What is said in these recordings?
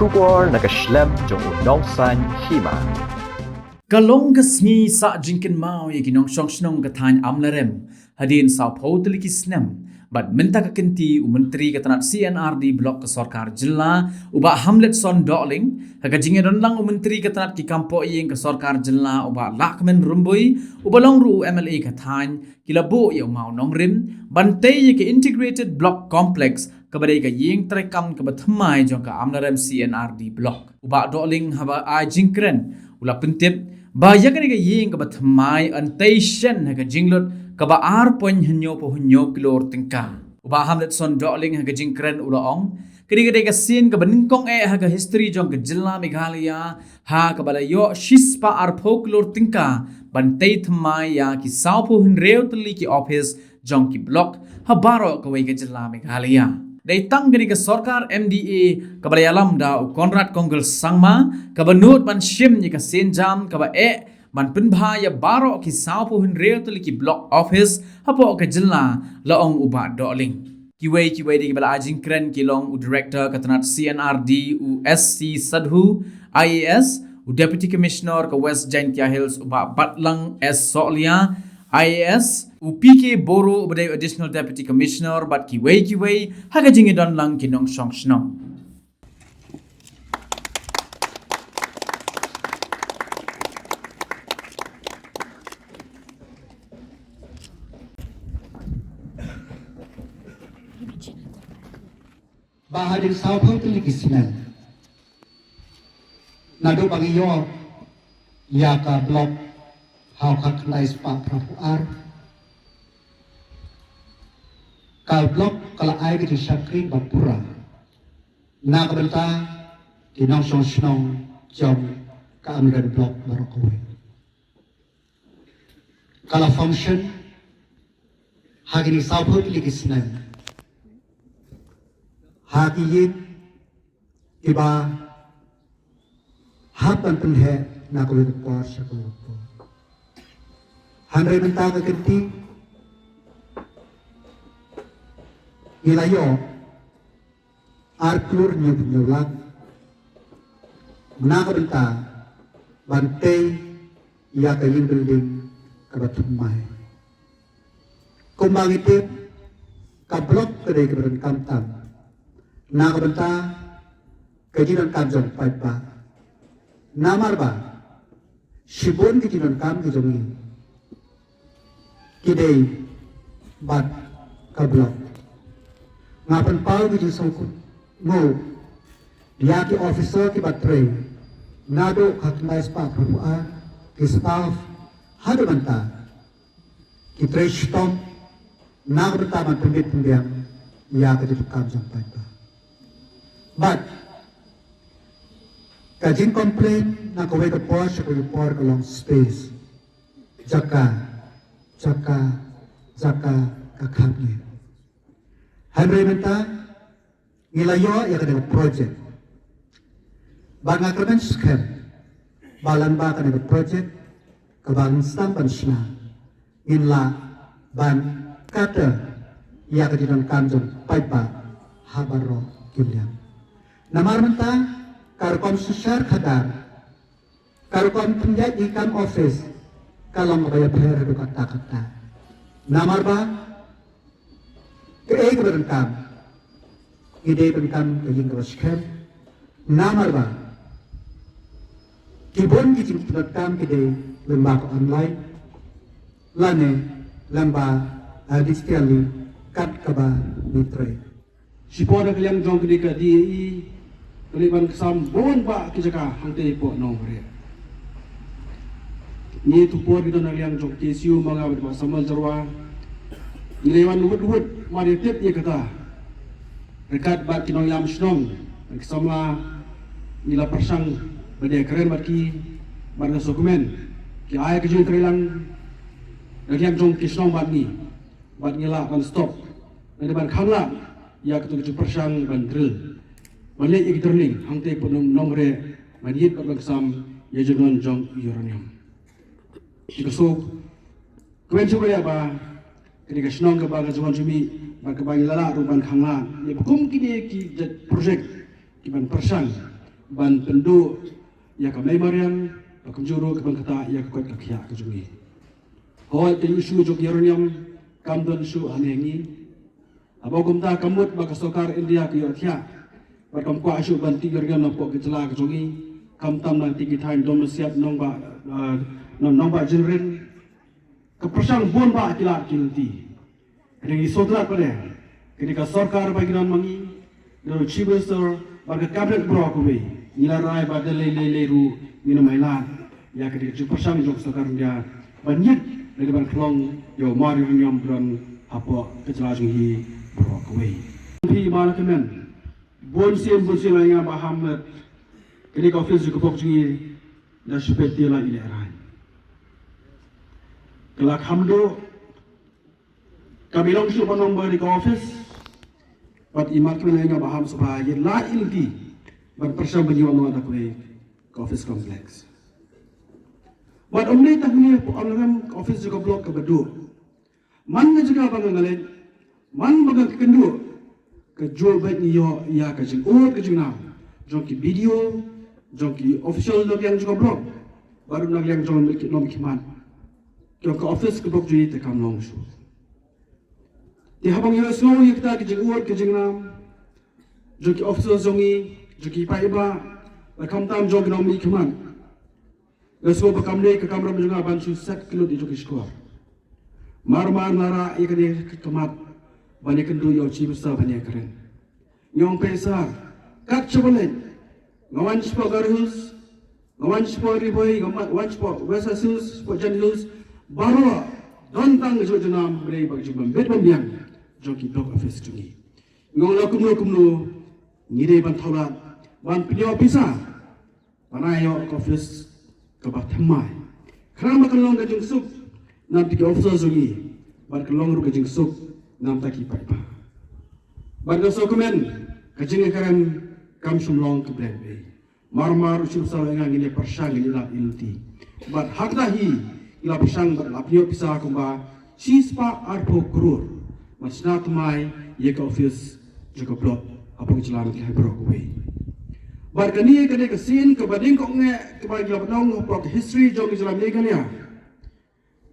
Shubor nakaslem jong unongsan Hima. Kalong kasngi sa jinkin mau ye ginong shong shnong katany amlarem hadin sa photel kisnem but minta kakenti menteri katanat CNRD blok ke sarkar Jylla uba Hamletson doling haga jingin rendang menteri katanat ki kampo yeng ke sarkar Jylla uba lakmen rumbui uba longru MLA katany kilabo ye mau nongrim bantai ye ke integrated block complex kabadai ka yeng terekam ke Thymmai jong ka amlarem CNRD blok uba doling haba a jingkren ula pentip Bahagia kan yeng ka Thymmai antation ha ka jinglot ka ba arpon hanyo po hanyo Klur tingka. Uba Hamletson doling ha ka jingkren ulaong. Kini ka sin ka baningkong ha ka history jong ka Jylla Meghalaya ha ka balayo shispa arpo Klur tingka. Bantay Thymmai ya ki saupo hunreo Tylli ki office jong ki blok ha baro ka way ka Jylla Meghalaya. Daitang gani ke sarkar MDA kabalayalam da Konrad Konggol Sangma kabanut ban shim ni ka senjam kaba ban penbha ya baro ki saupo hunreo Tylli ki block office hapo ka Jylla laong uba doling kiway di kibala ajing kren kilong u director katanat CNRD u SC Sadhu IAS u deputy commissioner ka West Jaintia Hills uba Batlang S Solia IAS UPK Boro badai additional deputy commissioner but kiway haga jingi don lang kinong shong shnong. Bahadin saupang Tylli kismen nado bagiyo yaka blok hau kaknais pak prapuar kal blok kala ai di sakri bapura na kabenta kinong song snong jom ka amran blok barokowe kala function hagini saupang Tylli kismen hakiyin iba hapan penhe na kabenta sa kabenta Handai mentah ke kenti ilayo Klur nyulang menaka bentah bantai ia kaying building ke Thymmai kumbang itu ke blok kedai keberan kamtam naka bentah kejinan kamjong paipa namar ba shibon kejinan kam kejongi kidai bat kablok ngapan pau di sokut mo dia ki officer ki batre nado kaknais pa prua ki staff hadu banta ki treshtom nag bertaman pembit pembiang ya ke tukam sampai ba but kajin complain na kawai ka por sa por ka long space jaka kakapnya. Handai mentah nilayo ya kada project. Banga kerban skem balan ba kada project kabang stampan sna inla ban kata ya kada dan kanjong paipa habaro kimlian. Namar mentah karkom susar kadar karkom penjat ikam office kalau kaya per do kata namar ba ke berengkam ide berengkam ke jingkroskem namar ba kibon ki jingkroskem ide lembaga online lane lamba digital kat kaba mitre sipoda kalian jong kedi ka di kaliban kesam bon ba kijaka hante po nomre ni tupor kita nak liang jok tesiu mga bermasamal jarwa nilewan luhut mari tip ye kata rekat bat kinong yam shnong kesamla nila persang bade keren bat ki barna dokumen ki ay kejung krelang liang jong kisnong bat ni bat ngila kan stop bade ban khangla ya ketu persang ban drill balik ye terling hangte punum nomre manit bat kesam ye jonon jong uranium Ikasok, kwen coba ya ba, ketika senang ke bagai zaman cumi, bagai lala ruban kangla, ya bakum kini ki projek, kiban persang, ban pendu ya ka memoriam ka juru ka ban kata ya ka ka khia ka jungi hoi te isu jok yaronyam kam don su anengi abogum ta kamut ba ka sokar India ka yor khia ba kam kwa isu ban ti yaronyam na po ka jela ka jungi kam tam na ti ki thain dom siap nong ba jenren ka prasang bon ba kila kilti kini sodra pare kini ka sarkar bagiran mangi do chief minister ba ka cabinet bro ko we nila rai ba de le ru mina mailan ya kini ka prasang jok sarkar dia banyak dari ban klong yo mari nyom bron apo ka jela jing hi bro ko we pi mal kemen bon sim la ba hamlet kini ka office ko pok jing da speti la ile rai kelak hamdo kami long su panong bari ka office pat imat kami nga baham sabah ye la ilti ban persam banyo mo ta ka office complex wat omni ta ni po amram office juga blok ka badu man nga juga bangalen man baga kendu ka jol bat ni yo ya ka jing or ka jing na jong ki video jong ki official log yang juga blok baru nang yang jong nom kiman ke office ke blok ji te kam long su di habang yo so yekta ke jing or ke jing nam jong ki official zongi jong ki paiba la kam tam jong nom mi kiman so ba kam ne ka kamera juga ban su sak kilo di jong ki skor mar nara ikade kamat bani kendu yo chi besar bani keren nyong pesar kat chobole ngawan spo garhus ngawan spo riboy ngawan spo wesa sus spo janhus baro don tang jo janam brei bag jibam bet bambiang jo ki blok office jungi ngong la kumlo ngire ban thola ban pinyo bisa panayo office ka ba Thymmai khram kan long ga jung sup nam ti office jungi ban kan long ru ga jung sup nam ta ki pai pa ban ga so komen ka jing karan kam sum long ke brei mar usul sala nga ngine persang ila ilti ban hakda hi ila persang ban lapio pisa kumba sispa arpo Klur masna Thymmai ye ka office juga blok apa kejalan ke bro we bar kani kane ka sin ka bading ko nge ka ba gila panong blok history jong kejalan ni kania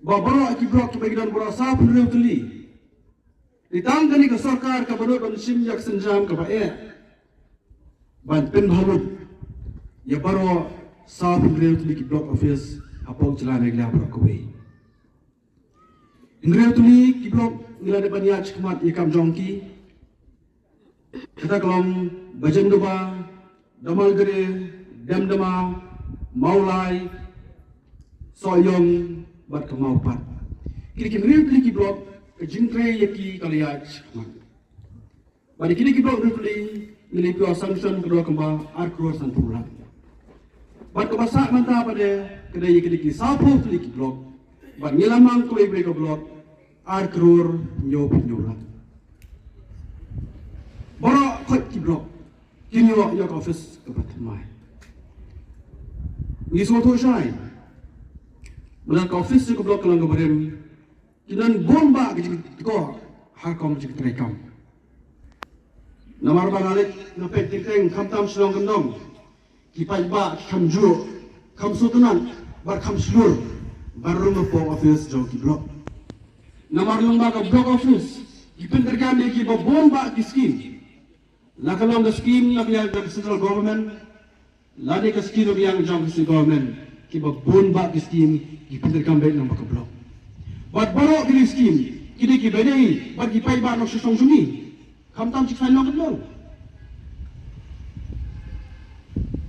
ba bro ki blok ki bagidan bro sa pun rew tuli ditang kani ka sarkar ka badot ban sim yak senjam ka ba ban pen bhalut ya baro sa pun rew tuli ki blok office apa kejalan ni gila bro we ingrew tuli ki blok nila de baniya chikmat ikam jongki kita kelong bajan doba damal gede damdama maulai soyong bat kemau pat kini kini ki blok ke jingkre yaki kaliaj bani kini ki blok rutli nilai pio sanction kedua kemba arkro san pulang bat kemasa manta pada kedai kini ki sapo tuli ki blok bat ngilamang kue ke blok arkro nyolang boro kot ki blok kini yo yok office ke Thymmai ni so to shai bela ka office ke blok lang gabarem kinan bomba ke ko har kom ji trekam namar bangalik na pet teng kam tam slong gandom ki pai ba kam ju kam sutunan bar kam slur baru po office jo ki blok namar lomba ka blok office ki penterkam ki bomba ki scheme Lakalang the scheme ng the central government, ladi ka scheme ng yang jong government, kiba bunba ki scheme gipinter kambet ng makablok. But baro kini scheme, kini kibedei, bagi pai ba ng susong sumi, kamtam chik lang kadlong.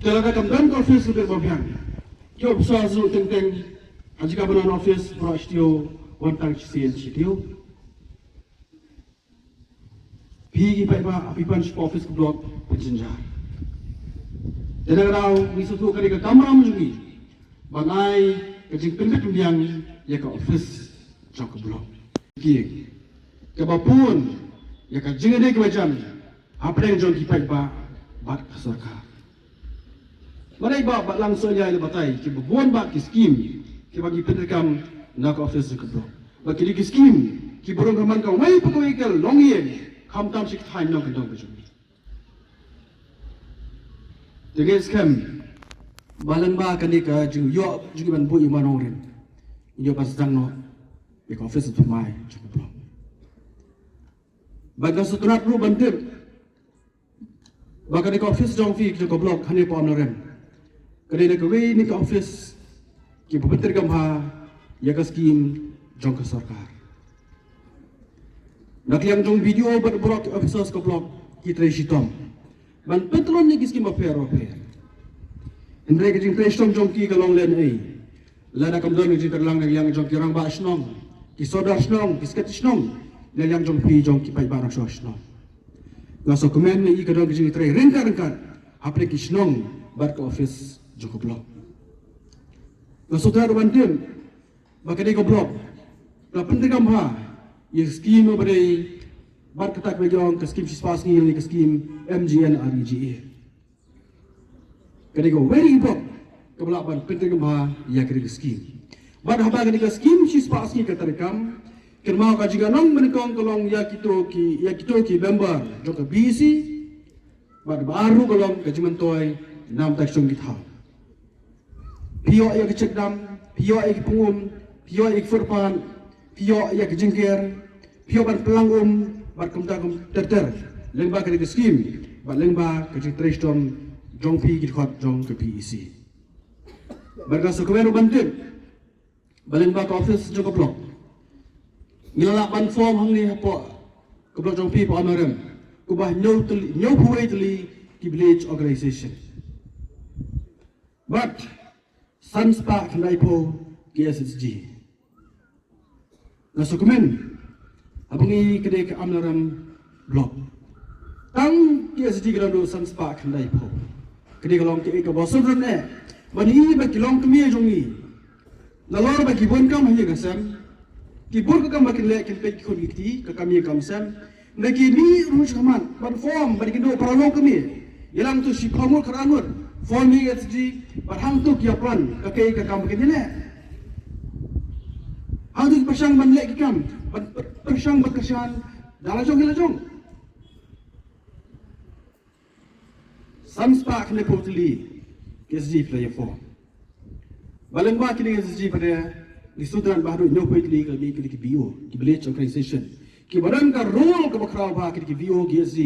Talaga kamdan ko office ng babyang. Yo sa zu teng haji ka banan office pro stio wantang chisian chitio. Pigi pai ba apipan spo office ko blok penjenjar. Dengarau misutu kali ka kamera menjugi. Bangai kejing pendek yang ya ka office jok blok. Ki kebapun ya ka jingade ke macam apa yang jong pai ba bat sarkar. Marai ba langsung ya le batai ki buon ba ki scheme ki bagi pendekam na ka office jok blok. Bagi ki scheme ki borong kaman ka wai pokoi kel longien kam tam sik thain nong kendong kejung. Dengan scam balang ba kan ni ka ju yo ju ban bu iman orang yo pas tang no di office Thymmai cukup blok baga sutrat ru bantir baga di office jong fi cukup blok hani po amlarem kali nak we ni ka office ki bebentir gamha ya ka skim jong ka sarkar nak yang jong video berbrok officers ka blok ki tre shitom ban petron ni ki skim afer Indra ke jing prestom jongki kalong len ai. Lada kam dong jing terlang yang jongki rang ba shnong. Ki sodar shnong, ki sket shnong. Yang jongpi jongki pai barang sho shnong. Ngaso komen ni ka dong jing tre rengkar aplik shnong bar ka office joko blok. Ngaso tar bantin bakade ko blok. Da penting kam ha. Ye skim bare bar ka tak bejong ka skim sispas ni ka skim MGN REGA. Kadi ko very important kebelapan penting kemah ya kadi skim. Bad haba kadi skim sis pas ni katarekam kermau ka juga nong menikong kolong ya kito ki member joka BC bad baru kolong ka jimentoy nam tak song githau. Pio ya kecek dam, pio ya pungum, pio ya furpan, pio ya kejengker, pio ban pelang bad kumtagum terter. Lengba kadi skim, bad lengba ka jing trestom jong pi git khot jong ke PEC barga so kawero bantin balen ba ka office jong blok ngilala ban form hang ni po ke blok jong pi po amarem ku bah nyau puai tli ki village organization but sunspark nai po KSSG na so komen abungi kede ke amarem blok tang KSSG grado sunspark nai po kedi kalong ke ka bosun ron bani ba kilong kemi jongi nalor ba kibon kam hiya gasam kibon ka kam ba kile kin pe khon giti ka kami kam sam nagi ni ruj kaman ban form ba kindo paralong kemi yelang tu si pamur kharanur form ni SG bar hang tu kya plan ka ke ka kam kin ne hang tu pasang ban le ki kam pasang ba kasan dala jong hila jong Sunspark ni potli KSG player form. Balang ba kini KSG pada disudran baru no potli kami kini ki bio ki village organization. Ki badan ka role ka bakraw ba kini ki bio KSG.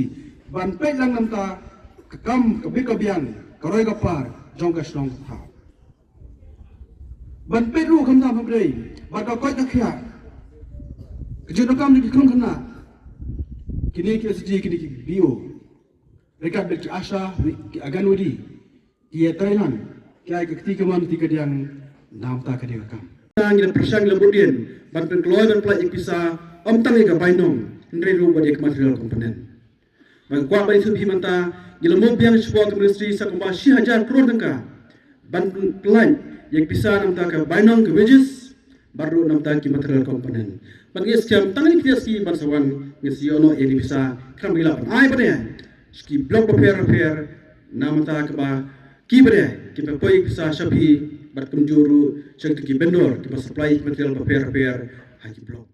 Ban pe lang namta kam ka bikabian karoy ka par jong ka strong ha. Ban pe ru kam ta pamrei ba ka koy ta khya. Kejun kam ni kong kana. Kini KSG kini ki bio Rekat berki Asha, agan wadi, kia Thailand, kia ketika man tiga yang nam tak kadi kam. Yang persang lembudian, bantuan keluar pelak ipisa, tang ika bainong, nreru badi material komponen. Bang kuat badi subhi manta, gila mobiang sebuah ministry sa kumba 1,000 crore tangka, bantuan pelak yang bisa nam tak ke bainong ke wages, baru nam tak ki material komponen. Bang iskam tangan kiasi bansawan ngesiono yang bisa kram gila pan. Ai pada ski blok paper namata ke ba kibre ki poi bisa shapi bar kumjuru chang ki vendor ki supply material paper ha ki blok